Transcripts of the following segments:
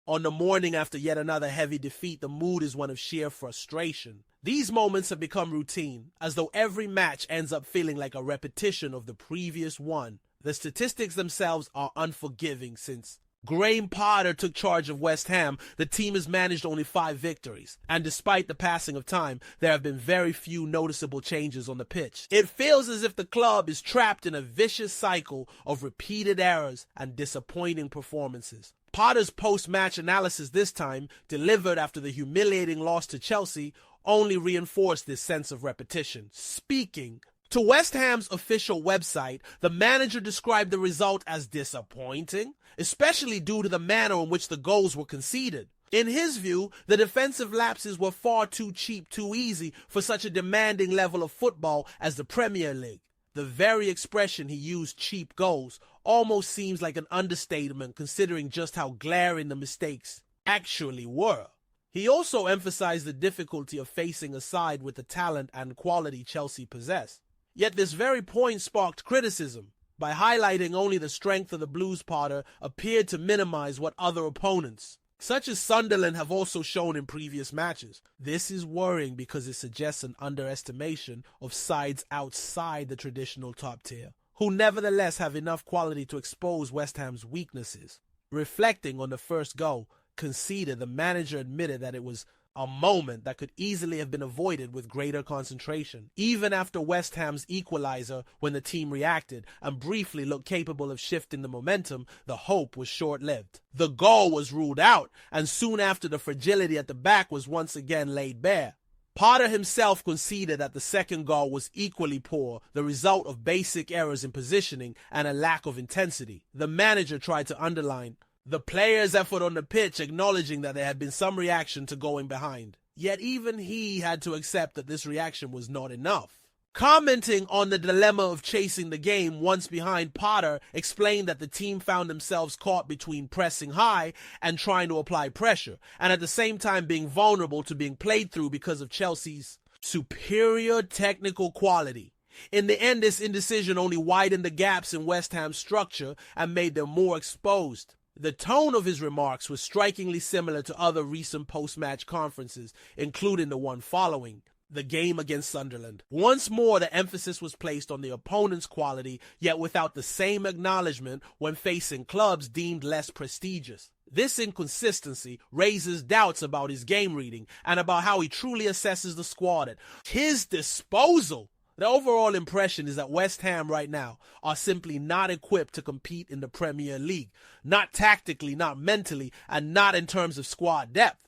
On the morning after yet another heavy defeat, the mood is one of sheer frustration. These moments have become routine, as though every match ends up feeling like a repetition of the previous one. The statistics themselves are unforgiving since Graham Potter took charge of West Ham. The team has managed only 5 victories, and despite the passing of time, there have been very few noticeable changes on the pitch. It feels as if the club is trapped in a vicious cycle of repeated errors and disappointing performances. Potter's post-match analysis this time, delivered after the humiliating loss to Chelsea, only reinforced this sense of repetition. Speaking to West Ham's official website, the manager described the result as disappointing, especially due to the manner in which the goals were conceded. In his view, the defensive lapses were far too cheap, too easy for such a demanding level of football as the Premier League. The very expression he used, cheap goals, almost seems like an understatement considering just how glaring the mistakes actually were. He also emphasized the difficulty of facing a side with the talent and quality Chelsea possess. Yet this very point sparked criticism. By highlighting only the strength of the Blues, Potter appeared to minimize what other opponents, such as Sunderland, have also shown in previous matches. This is worrying because it suggests an underestimation of sides outside the traditional top tier, who nevertheless have enough quality to expose West Ham's weaknesses. Reflecting on the first goal conceded, the manager admitted that it was a moment that could easily have been avoided with greater concentration. Even after West Ham's equalizer, when the team reacted and briefly looked capable of shifting the momentum, the hope was short-lived. The goal was ruled out, and soon after, the fragility at the back was once again laid bare. Potter himself conceded that the second goal was equally poor, the result of basic errors in positioning and a lack of intensity. The manager tried to underline the players' effort on the pitch, acknowledging that there had been some reaction to going behind. Yet even he had to accept that this reaction was not enough. Commenting on the dilemma of chasing the game once behind, Potter explained that the team found themselves caught between pressing high and trying to apply pressure, and at the same time being vulnerable to being played through because of Chelsea's superior technical quality. In the end, this indecision only widened the gaps in West Ham's structure and made them more exposed. The tone of his remarks was strikingly similar to other recent post-match conferences, including the one following the game against Sunderland. Once more, the emphasis was placed on the opponent's quality, yet without the same acknowledgement when facing clubs deemed less prestigious. This inconsistency raises doubts about his game reading and about how he truly assesses the squad at his disposal. The overall impression is that West Ham right now are simply not equipped to compete in the Premier League. Not tactically, not mentally, and not in terms of squad depth.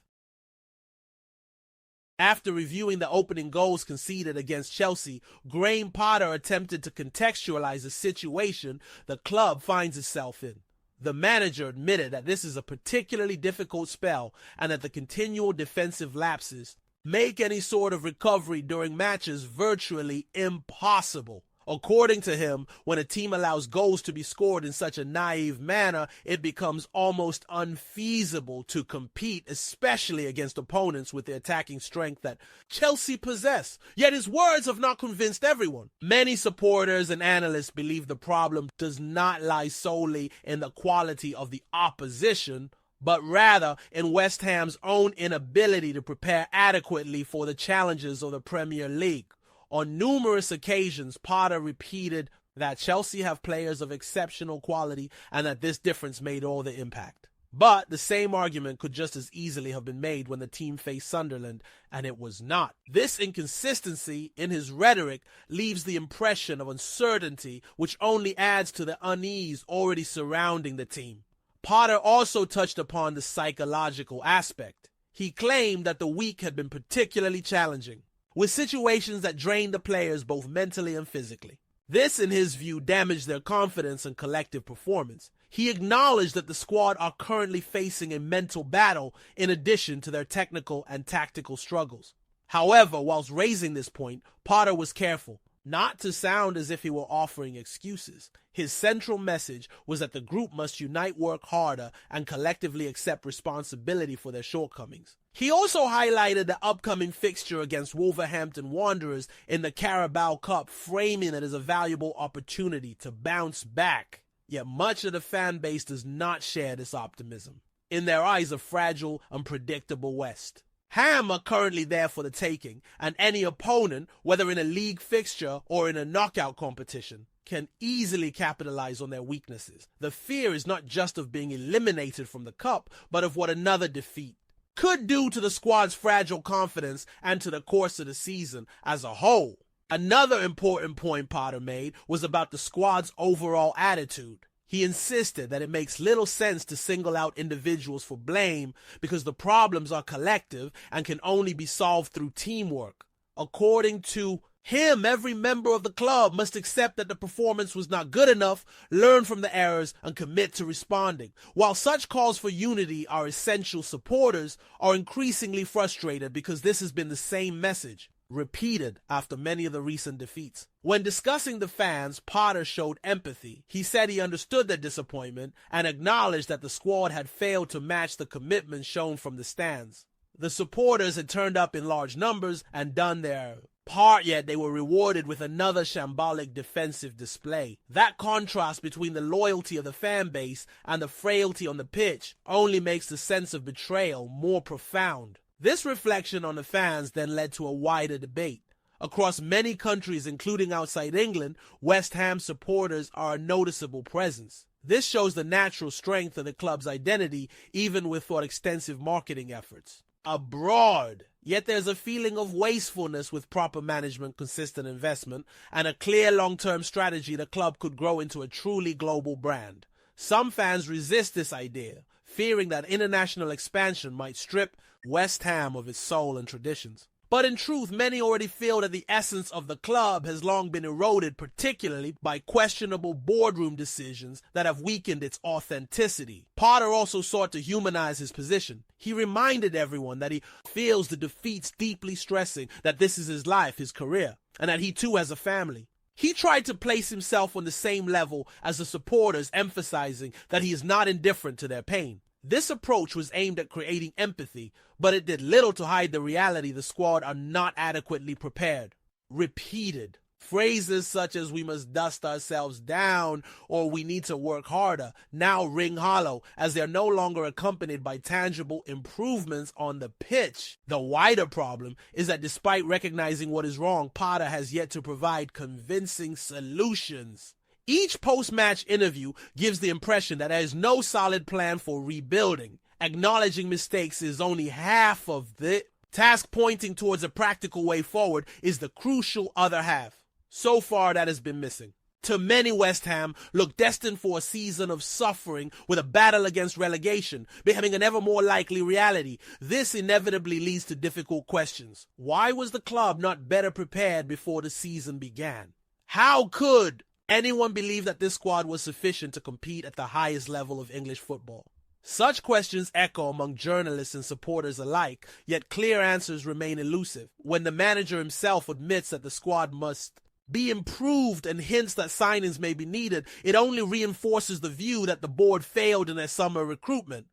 After reviewing the opening goals conceded against Chelsea, Graham Potter attempted to contextualize the situation the club finds itself in. The manager admitted that this is a particularly difficult spell and that the continual defensive lapses make any sort of recovery during matches virtually impossible. According to him, when a team allows goals to be scored in such a naive manner, it becomes almost unfeasible to compete, especially against opponents with the attacking strength that Chelsea possess. Yet his words have not convinced everyone. Many supporters and analysts believe the problem does not lie solely in the quality of the opposition, but rather in West Ham's own inability to prepare adequately for the challenges of the Premier League. On numerous occasions, Potter repeated that Chelsea have players of exceptional quality and that this difference made all the impact. But the same argument could just as easily have been made when the team faced Sunderland, and it was not. This inconsistency in his rhetoric leaves the impression of uncertainty, which only adds to the unease already surrounding the team. Potter also touched upon the psychological aspect. He claimed that the week had been particularly challenging, with situations that drained the players both mentally and physically. This, in his view, damaged their confidence and collective performance. He acknowledged that the squad are currently facing a mental battle in addition to their technical and tactical struggles. However, whilst raising this point, Potter was careful not to sound as if he were offering excuses. His central message was that the group must unite, work harder, and collectively accept responsibility for their shortcomings. He also highlighted the upcoming fixture against Wolverhampton Wanderers in the Carabao Cup, framing it as a valuable opportunity to bounce back. Yet much of the fan base does not share this optimism. in their eyes, a fragile, unpredictable West. Ham are currently there for the taking, and any opponent, whether in a league fixture or in a knockout competition, can easily capitalize on their weaknesses. The fear is not just of being eliminated from the cup, but of what another defeat could do to the squad's fragile confidence and to the course of the season as a whole. Another important point Potter made was about the squad's overall attitude. He insisted that it makes little sense to single out individuals for blame because the problems are collective and can only be solved through teamwork. According to him, every member of the club must accept that the performance was not good enough, learn from the errors, and commit to responding. While such calls for unity are essential, supporters are increasingly frustrated because this has been the same message repeated after many of the recent defeats. When discussing the fans, Potter showed empathy. He said he understood their disappointment and acknowledged that the squad had failed to match the commitment shown from the stands. The supporters had turned up in large numbers and done their part, yet they were rewarded with another shambolic defensive display. That contrast between the loyalty of the fan base and the frailty on the pitch only makes the sense of betrayal more profound. This reflection on the fans then led to a wider debate. Across many countries, including outside England, West Ham supporters are a noticeable presence. This shows the natural strength of the club's identity, even without extensive marketing efforts. Abroad, yet there's a feeling of wastefulness with proper management, consistent investment, and a clear long-term strategy. The club could grow into a truly global brand. Some fans resist this idea, fearing that international expansion might strip West Ham of its soul and traditions. But in truth, many already feel that the essence of the club has long been eroded, particularly by questionable boardroom decisions that have weakened its authenticity. Potter also sought to humanize his position. He reminded everyone that he feels the defeats deeply stressing, that this is his life, his career, and that he too has a family. He tried to place himself on the same level as the supporters, emphasizing that he is not indifferent to their pain. This approach was aimed at creating empathy, but it did little to hide the reality the squad are not adequately prepared. Repeated phrases such as "we must dust ourselves down" or "we need to work harder" now ring hollow, as they are no longer accompanied by tangible improvements on the pitch. The wider problem is that despite recognizing what is wrong, Potter has yet to provide convincing solutions. Each post-match interview gives the impression that there is no solid plan for rebuilding. Acknowledging mistakes is only half of the task. Pointing towards a practical way forward is the crucial other half. So far, that has been missing. To many, West Ham look destined for a season of suffering, with a battle against relegation becoming an ever more likely reality. This inevitably leads to difficult questions. Why was the club not better prepared before the season began? How could anyone believe that this squad was sufficient to compete at the highest level of English football? Such questions echo among journalists and supporters alike, yet clear answers remain elusive. When the manager himself admits that the squad must be improved and hints that signings may be needed, it only reinforces the view that the board failed in their summer recruitment.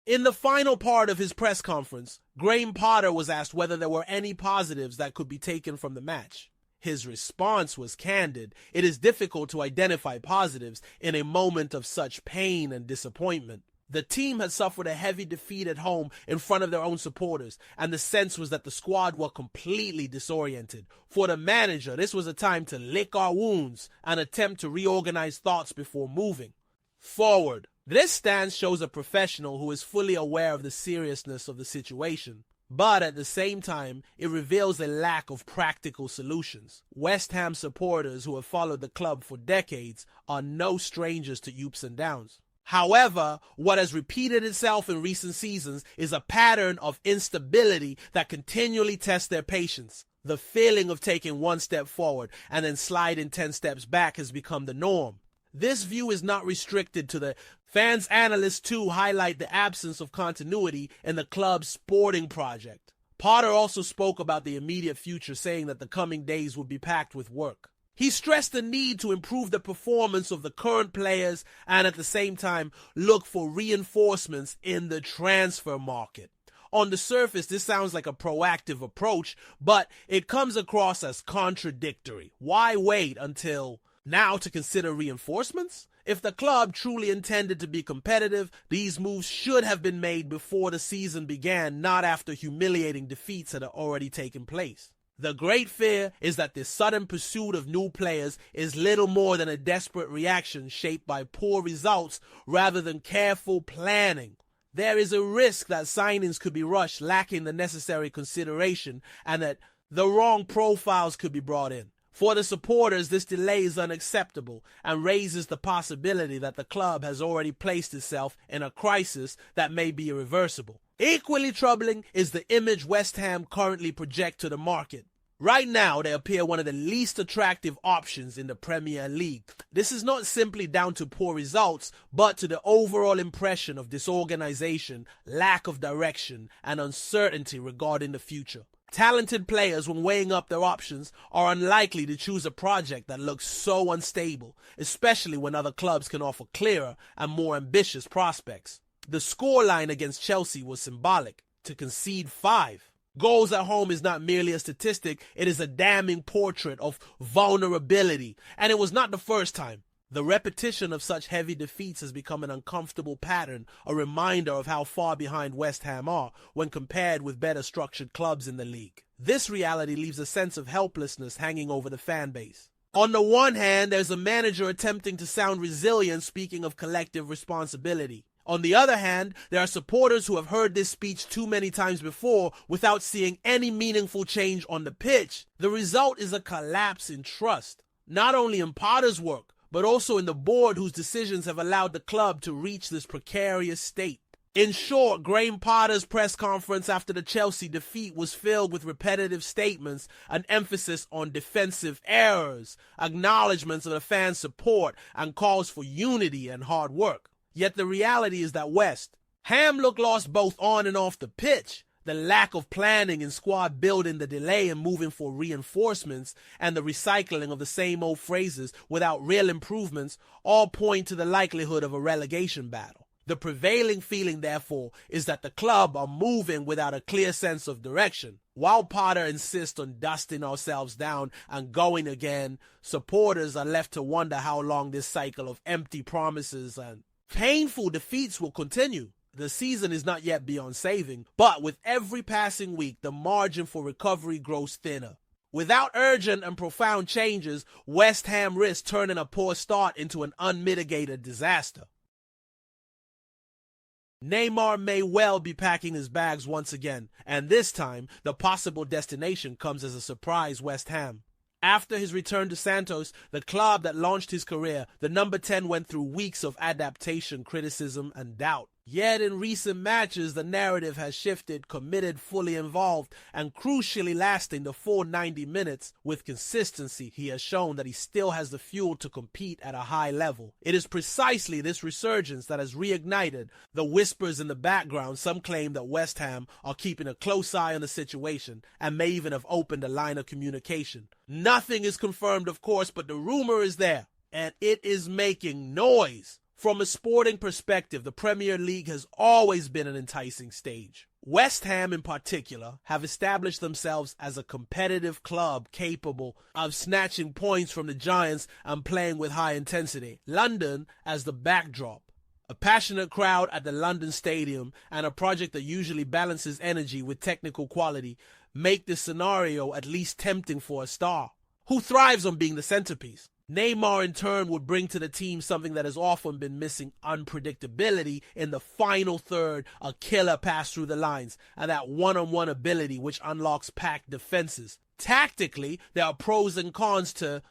In the final part of his press conference, Graham Potter was asked whether there were any positives that could be taken from the match. His response was candid. It is difficult to identify positives in a moment of such pain and disappointment. The team had suffered a heavy defeat at home in front of their own supporters, and the sense was that the squad were completely disoriented. For the manager, this was a time to lick our wounds and attempt to reorganize thoughts before moving forward. This stance shows a professional who is fully aware of the seriousness of the situation. But at the same time, it reveals a lack of practical solutions. West Ham supporters who have followed the club for decades are no strangers to ups and downs. However, what has repeated itself in recent seasons is a pattern of instability that continually tests their patience. The feeling of taking one step forward and then sliding 10 steps back has become the norm. This view is not restricted to the fans. Analysts too highlight the absence of continuity in the club's sporting project. Potter also spoke about the immediate future, saying that the coming days would be packed with work. He stressed the need to improve the performance of the current players and at the same time look for reinforcements in the transfer market. On the surface, this sounds like a proactive approach, but it comes across as contradictory. Why wait until now to consider reinforcements? If the club truly intended to be competitive, these moves should have been made before the season began, not after humiliating defeats that had already taken place. The great fear is that this sudden pursuit of new players is little more than a desperate reaction shaped by poor results rather than careful planning. There is a risk that signings could be rushed, lacking the necessary consideration, and that the wrong profiles could be brought in. For the supporters, this delay is unacceptable and raises the possibility that the club has already placed itself in a crisis that may be irreversible. Equally troubling is the image West Ham currently project to the market. Right now, they appear one of the least attractive options in the Premier League. This is not simply down to poor results, but to the overall impression of disorganization, lack of direction, and uncertainty regarding the future. Talented players, when weighing up their options, are unlikely to choose a project that looks so unstable, especially when other clubs can offer clearer and more ambitious prospects. The scoreline against Chelsea was symbolic. To concede 5 goals at home is not merely a statistic, it is a damning portrait of vulnerability. And it was not the first time. The repetition of such heavy defeats has become an uncomfortable pattern, a reminder of how far behind West Ham are when compared with better structured clubs in the league. This reality leaves a sense of helplessness hanging over the fan base. On the one hand, there's a manager attempting to sound resilient, speaking of collective responsibility. On the other hand, there are supporters who have heard this speech too many times before without seeing any meaningful change on the pitch. The result is a collapse in trust, not only in Potter's work, but also in the board whose decisions have allowed the club to reach this precarious state. In short, Graham Potter's press conference after the Chelsea defeat was filled with repetitive statements, an emphasis on defensive errors, acknowledgments of the fans' support, and calls for unity and hard work. Yet the reality is that West Ham look lost both on and off the pitch. The lack of planning in squad building, the delay in moving for reinforcements, and the recycling of the same old phrases without real improvements all point to the likelihood of a relegation battle. The prevailing feeling, therefore, is that the club are moving without a clear sense of direction. While Potter insists on dusting ourselves down and going again, supporters are left to wonder how long this cycle of empty promises and painful defeats will continue. The season is not yet beyond saving, but with every passing week, the margin for recovery grows thinner. Without urgent and profound changes, West Ham risks turning a poor start into an unmitigated disaster. Neymar may well be packing his bags once again, and this time, the possible destination comes as a surprise West Ham. After his return to Santos, the club that launched his career, the number 10 went through weeks of adaptation, criticism, and doubt. Yet in recent matches, the narrative has shifted, committed, fully involved, and crucially lasting the full 90 minutes. With consistency, he has shown that he still has the fuel to compete at a high level. It is precisely this resurgence that has reignited the whispers in the background. Some claim that West Ham are keeping a close eye on the situation and may even have opened a line of communication. Nothing is confirmed, of course, but the rumor is there, and it is making noise. From a sporting perspective, the Premier League has always been an enticing stage. West Ham in particular have established themselves as a competitive club capable of snatching points from the Giants and playing with high intensity. London as the backdrop. A passionate crowd at the London Stadium and a project that usually balances energy with technical quality make this scenario at least tempting for a star, who thrives on being the centerpiece. Neymar in turn would bring to the team something that has often been missing: unpredictability in the final third, a killer pass through the lines, and that one-on-one ability which unlocks packed defenses. Tactically, there are pros and cons to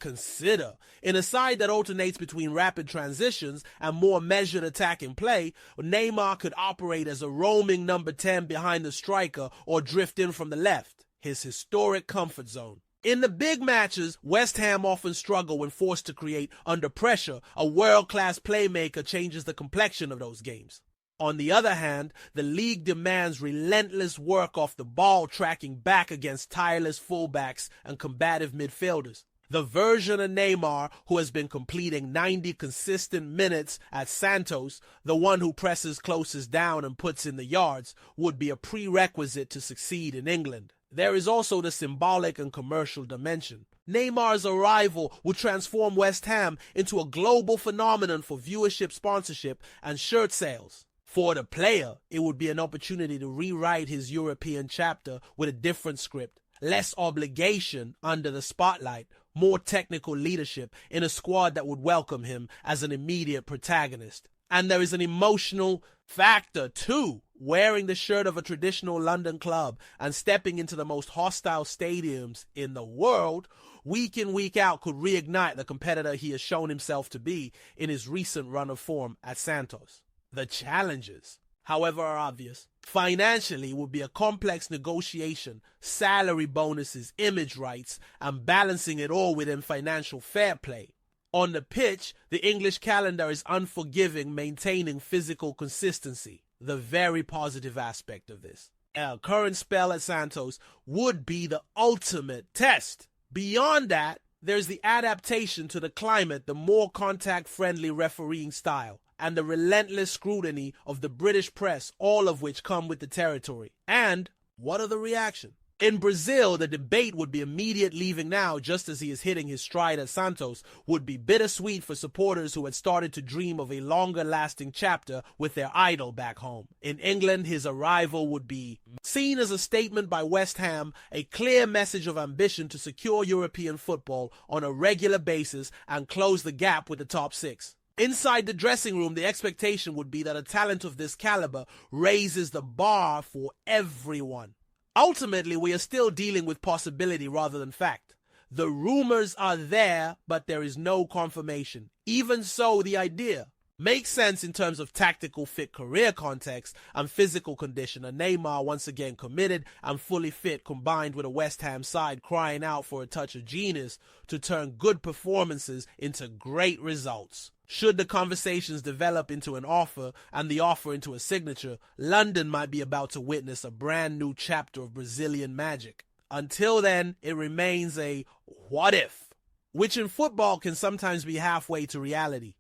consider. In a side that alternates between rapid transitions and more measured attacking play, Neymar could operate as a roaming number 10 behind the striker or drift in from the left, his historic comfort zone. In the big matches, West Ham often struggle when forced to create under pressure. A world-class playmaker changes the complexion of those games. On the other hand, the league demands relentless work off the ball, tracking back against tireless fullbacks and combative midfielders. The version of Neymar who has been completing 90 consistent minutes at Santos, the one who presses closest down and puts in the yards, would be a prerequisite to succeed in England. There is also the symbolic and commercial dimension. Neymar's arrival would transform West Ham into a global phenomenon for viewership, sponsorship, and shirt sales. For the player, it would be an opportunity to rewrite his European chapter with a different script, less obligation under the spotlight, more technical leadership in a squad that would welcome him as an immediate protagonist. And there is an emotional factor too. Wearing the shirt of a traditional London club and stepping into the most hostile stadiums in the world, week in, week out, could reignite the competitor he has shown himself to be in his recent run of form at Santos. The challenges, however, are obvious. Financially, would be a complex negotiation, salary bonuses, image rights, and balancing it all within financial fair play. On the pitch, the English calendar is unforgiving, maintaining physical consistency, the very positive aspect of this. Our current spell at Santos would be the ultimate test. Beyond that, there's the adaptation to the climate, the more contact-friendly refereeing style, and the relentless scrutiny of the British press, all of which come with the territory. And what are the reactions? In Brazil, the debate would be immediate leaving now, just as he is hitting his stride at Santos, would be bittersweet for supporters who had started to dream of a longer-lasting chapter with their idol back home. In England, his arrival would be seen as a statement by West Ham, a clear message of ambition to secure European football on a regular basis and close the gap with the top six. Inside the dressing room, the expectation would be that a talent of this caliber raises the bar for everyone. Ultimately, we are still dealing with possibility rather than fact. The rumors are there, but there is no confirmation. Even so, the idea makes sense in terms of tactical fit career context and physical condition. And Neymar once again committed and fully fit, combined with a West Ham side crying out for a touch of genius to turn good performances into great results. Should the conversations develop into an offer and the offer into a signature, London might be about to witness a brand new chapter of Brazilian magic. Until then, it remains a what if, which in football can sometimes be halfway to reality.